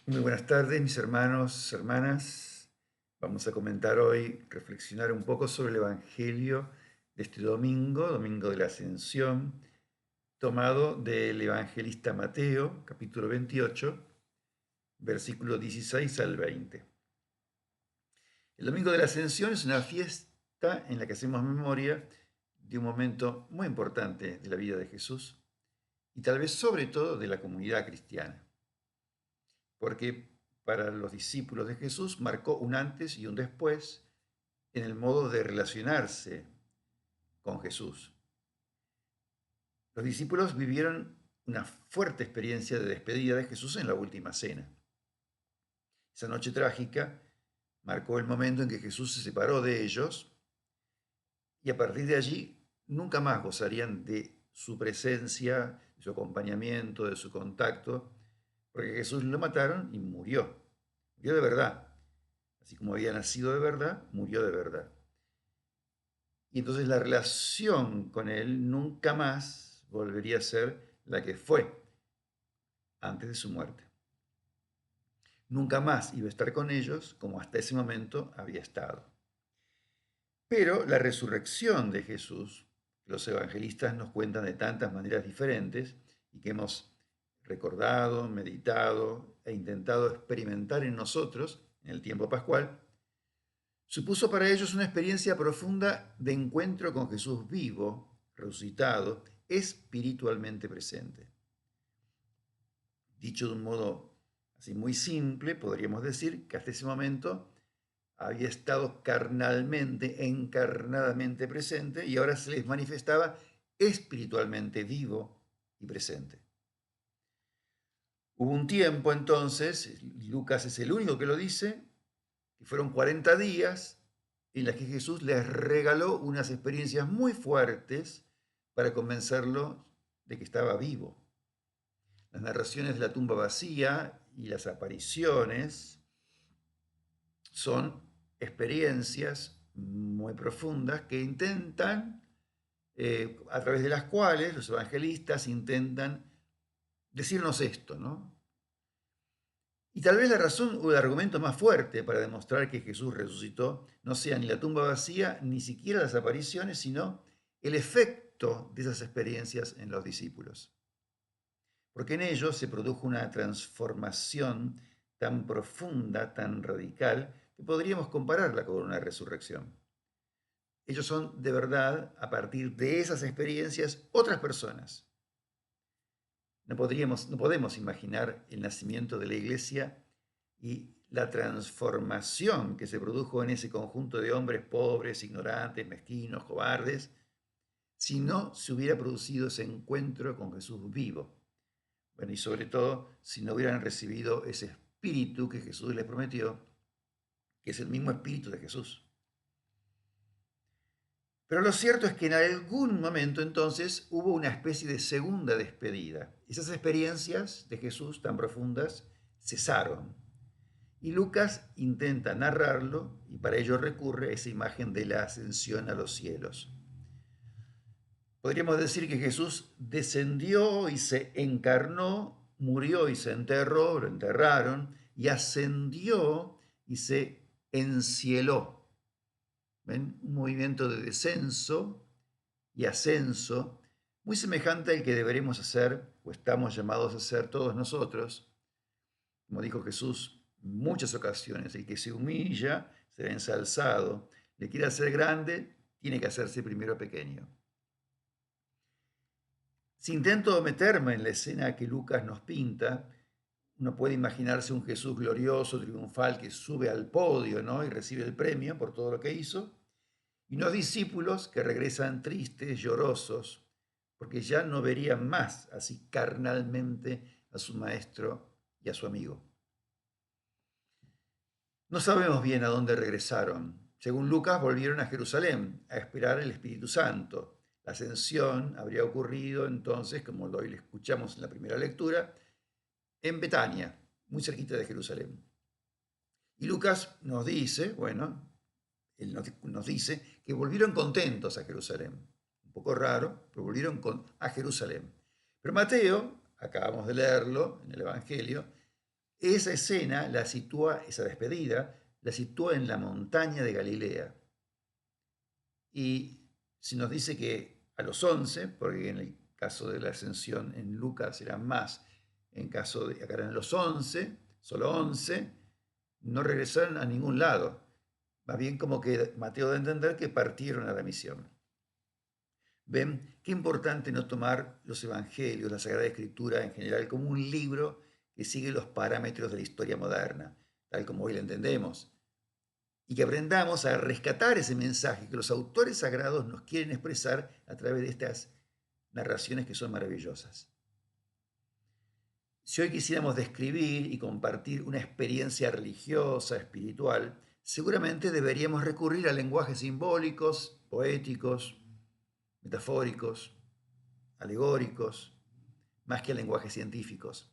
Muy buenas tardes, mis hermanos, hermanas. Vamos a comentar hoy, reflexionar un poco sobre el Evangelio de este domingo, domingo de la Ascensión, tomado del evangelista Mateo, capítulo 28, versículo 16 al 20. El domingo de la Ascensión es una fiesta en la que hacemos memoria de un momento muy importante de la vida de Jesús y tal vez sobre todo de la comunidad cristiana, porque para los discípulos de Jesús marcó un antes y un después en el modo de relacionarse con Jesús. Los discípulos vivieron una fuerte experiencia de despedida de Jesús en la última cena. Esa noche trágica marcó el momento en que Jesús se separó de ellos y a partir de allí nunca más gozarían de su presencia, de su acompañamiento, de su contacto, porque Jesús lo mataron y murió. Murió de verdad. Así como había nacido de verdad, murió de verdad. Y entonces la relación con él nunca más volvería a ser la que fue antes de su muerte. Nunca más iba a estar con ellos como hasta ese momento había estado. Pero la resurrección de Jesús, que los evangelistas nos cuentan de tantas maneras diferentes y que hemos recordado, meditado e intentado experimentar en nosotros en el tiempo pascual, supuso para ellos una experiencia profunda de encuentro con Jesús vivo, resucitado, espiritualmente presente. Dicho de un modo así muy simple, podríamos decir que hasta ese momento había estado carnalmente, encarnadamente presente y ahora se les manifestaba espiritualmente vivo y presente. Hubo un tiempo entonces, Lucas es el único que lo dice, que fueron 40 días en las que Jesús les regaló unas experiencias muy fuertes para convencerlo de que estaba vivo. Las narraciones de la tumba vacía y las apariciones son experiencias muy profundas que intentan, a través de las cuales los evangelistas intentan decirnos esto, ¿no? Y tal vez la razón o el argumento más fuerte para demostrar que Jesús resucitó no sea ni la tumba vacía, ni siquiera las apariciones, sino el efecto de esas experiencias en los discípulos. Porque en ellos se produjo una transformación tan profunda, tan radical, que podríamos compararla con una resurrección. Ellos son de verdad, a partir de esas experiencias, otras personas. No podemos imaginar el nacimiento de la iglesia y la transformación que se produjo en ese conjunto de hombres pobres, ignorantes, mezquinos, cobardes, si no se hubiera producido ese encuentro con Jesús vivo. Bueno, y sobre todo, si no hubieran recibido ese espíritu que Jesús les prometió, que es el mismo espíritu de Jesús. Pero lo cierto es que en algún momento entonces hubo una especie de segunda despedida. Esas experiencias de Jesús tan profundas cesaron. Y Lucas intenta narrarlo y para ello recurre a esa imagen de la ascensión a los cielos. Podríamos decir que Jesús descendió y se encarnó, murió y se enterró, lo enterraron, y ascendió y se encieló. ¿Ven? Un movimiento de descenso y ascenso, muy semejante al que deberemos hacer o estamos llamados a hacer todos nosotros. Como dijo Jesús en muchas ocasiones, el que se humilla será ensalzado, le quiere hacer grande, tiene que hacerse primero pequeño. Si intento meterme en la escena que Lucas nos pinta, uno puede imaginarse un Jesús glorioso, triunfal, que sube al podio, ¿no? Y recibe el premio por todo lo que hizo, y unos discípulos que regresan tristes, llorosos, porque ya no verían más así carnalmente a su maestro y a su amigo. No sabemos bien a dónde regresaron. Según Lucas, volvieron a Jerusalén a esperar el Espíritu Santo. La ascensión habría ocurrido entonces, como hoy le escuchamos en la primera lectura, en Betania, muy cerquita de Jerusalén. Y Lucas nos dice, bueno, él nos dice que volvieron contentos a Jerusalén. Un poco raro, pero volvieron a Jerusalén. Pero Mateo, acabamos de leerlo en el Evangelio, Esa escena la sitúa, esa despedida, la sitúa en la montaña de Galilea. Y si nos dice que a los 11, porque en el caso de la ascensión en Lucas eran más, en caso de acá eran los 11, solo 11, no regresaron a ningún lado. Más bien como que Mateo da a entender que partieron a la misión. ¿Ven? Qué importante no tomar los evangelios, la Sagrada Escritura en general, como un libro que sigue los parámetros de la historia moderna, tal como hoy la entendemos, y que aprendamos a rescatar ese mensaje que los autores sagrados nos quieren expresar a través de estas narraciones que son maravillosas. Si hoy quisiéramos describir y compartir una experiencia religiosa, espiritual, seguramente deberíamos recurrir a lenguajes simbólicos, poéticos, metafóricos, alegóricos, más que a lenguajes científicos.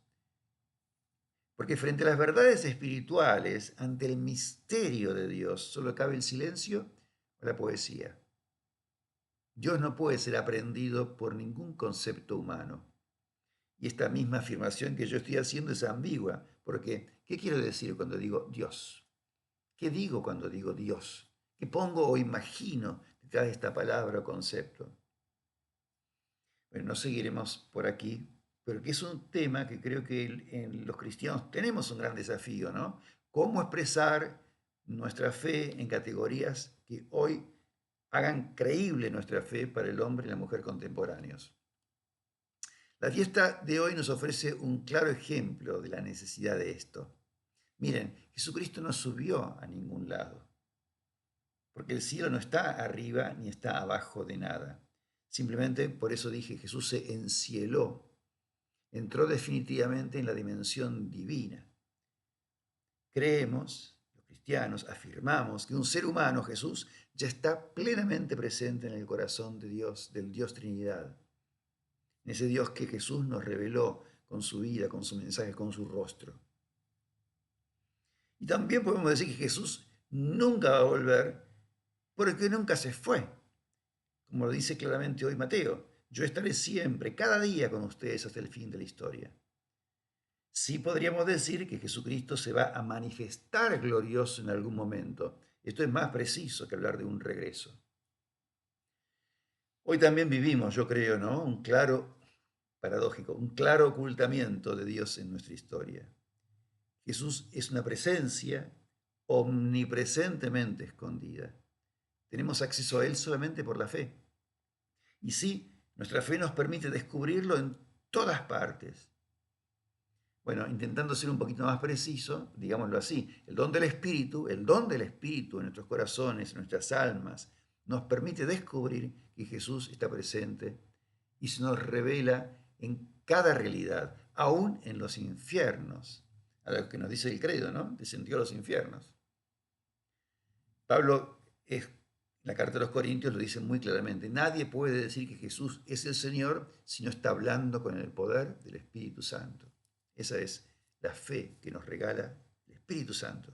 Porque frente a las verdades espirituales, ante el misterio de Dios, solo cabe el silencio o la poesía. Dios no puede ser aprendido por ningún concepto humano. Y esta misma afirmación que yo estoy haciendo es ambigua, porque ¿qué quiero decir cuando digo Dios? ¿Qué digo cuando digo Dios? ¿Qué pongo o imagino detrás de esta palabra o concepto? Bueno, no seguiremos por aquí, pero que es un tema que creo que en los cristianos tenemos un gran desafío, ¿no? ¿Cómo expresar nuestra fe en categorías que hoy hagan creíble nuestra fe para el hombre y la mujer contemporáneos? La fiesta de hoy nos ofrece un claro ejemplo de la necesidad de esto. Miren, Jesucristo no subió a ningún lado, porque el cielo no está arriba ni está abajo de nada. Simplemente por eso dije, Jesús se encieló, entró definitivamente en la dimensión divina. Creemos, los cristianos, afirmamos que un ser humano, Jesús, ya está plenamente presente en el corazón de Dios, del Dios Trinidad, en ese Dios que Jesús nos reveló con su vida, con su mensaje, con su rostro. Y también podemos decir que Jesús nunca va a volver porque nunca se fue. Como lo dice claramente hoy Mateo, yo estaré siempre, cada día con ustedes hasta el fin de la historia. Sí podríamos decir que Jesucristo se va a manifestar glorioso en algún momento. Esto es más preciso que hablar de un regreso. Hoy también vivimos, yo creo, ¿no? Un claro, paradójico, un claro ocultamiento de Dios en nuestra historia. Jesús es una presencia omnipresentemente escondida. Tenemos acceso a Él solamente por la fe. Y sí, nuestra fe nos permite descubrirlo en todas partes. Bueno, intentando ser un poquito más preciso, digámoslo así, el don del Espíritu en nuestros corazones, en nuestras almas, nos permite descubrir que Jesús está presente y se nos revela en cada realidad, aún en los infiernos, a lo que nos dice el credo, ¿no? Descendió a los infiernos. Pablo, en la carta de los Corintios, lo dice muy claramente, nadie puede decir que Jesús es el Señor si no está hablando con el poder del Espíritu Santo. Esa es la fe que nos regala el Espíritu Santo.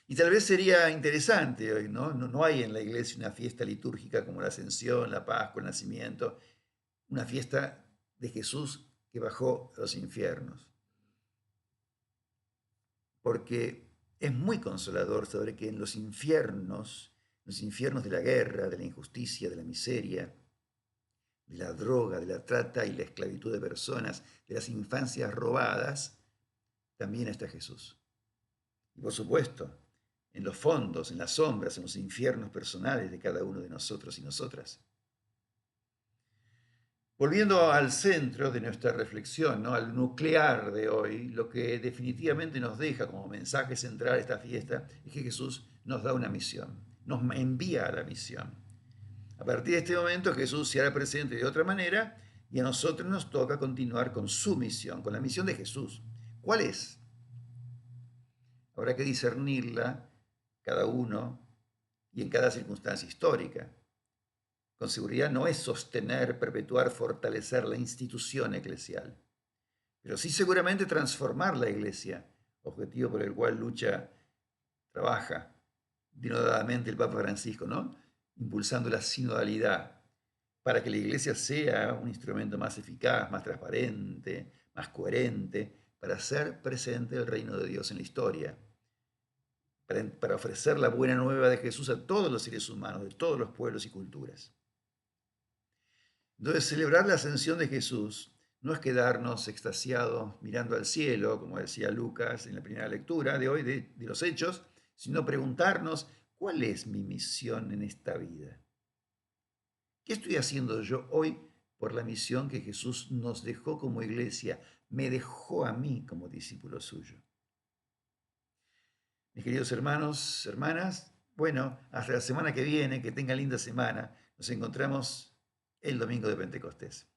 Y tal vez sería interesante hoy, ¿no? No hay en la iglesia una fiesta litúrgica como la Ascensión, la Pascua, el Nacimiento, una fiesta de Jesús que bajó a los infiernos. Porque es muy consolador saber que en los infiernos de la guerra, de la injusticia, de la miseria, de la droga, de la trata y la esclavitud de personas, de las infancias robadas, también está Jesús. Y por supuesto, en los fondos, en las sombras, en los infiernos personales de cada uno de nosotros y nosotras. Volviendo al centro de nuestra reflexión, ¿no? Al nuclear de hoy, lo que definitivamente nos deja como mensaje central esta fiesta es que Jesús nos da una misión, nos envía a la misión. A partir de este momento Jesús se hará presente de otra manera y a nosotros nos toca continuar con su misión, con la misión de Jesús. ¿Cuál es? Habrá que discernirla cada uno y en cada circunstancia histórica. Con seguridad no es sostener, perpetuar, fortalecer la institución eclesial, pero sí seguramente transformar la iglesia, objetivo por el cual trabaja denodadamente el Papa Francisco, ¿no? Impulsando la sinodalidad para que la iglesia sea un instrumento más eficaz, más transparente, más coherente, para hacer presente el reino de Dios en la historia, para ofrecer la buena nueva de Jesús a todos los seres humanos, de todos los pueblos y culturas. Entonces, celebrar la ascensión de Jesús no es quedarnos extasiados mirando al cielo, como decía Lucas en la primera lectura de hoy de los Hechos, sino preguntarnos, ¿cuál es mi misión en esta vida? ¿Qué estoy haciendo yo hoy por la misión que Jesús nos dejó como iglesia, me dejó a mí como discípulo suyo? Mis queridos hermanos, hermanas, bueno, hasta la semana que viene, que tengan linda semana. Nos encontramos el domingo de Pentecostés.